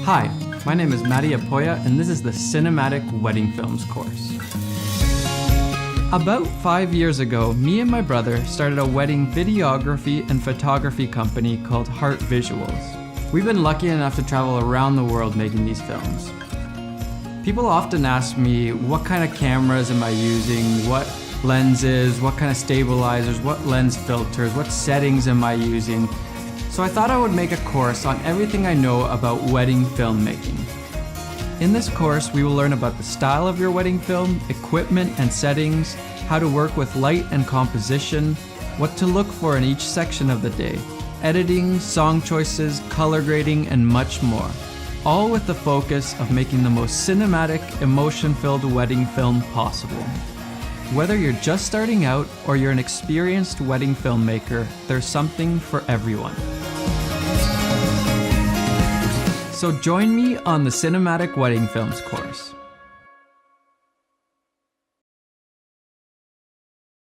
Hi, my name is Matty Apoya, and this is the Cinematic Wedding Films course. About 5 years ago, me and my brother started a wedding videography and photography company called Heart Visuals. We've been lucky enough to travel around the world making these films. People often ask me, what kind of cameras am I using, what lenses, what kind of stabilizers, what lens filters, what settings am I using? So I thought I would make a course on everything I know about wedding filmmaking. In this course, we will learn about the style of your wedding film, equipment and settings, how to work with light and composition, what to look for in each section of the day, editing, song choices, color grading, and much more. All with the focus of making the most cinematic, emotion-filled wedding film possible. Whether you're just starting out or you're an experienced wedding filmmaker, there's something for everyone. So join me on the Cinematic Wedding Films course.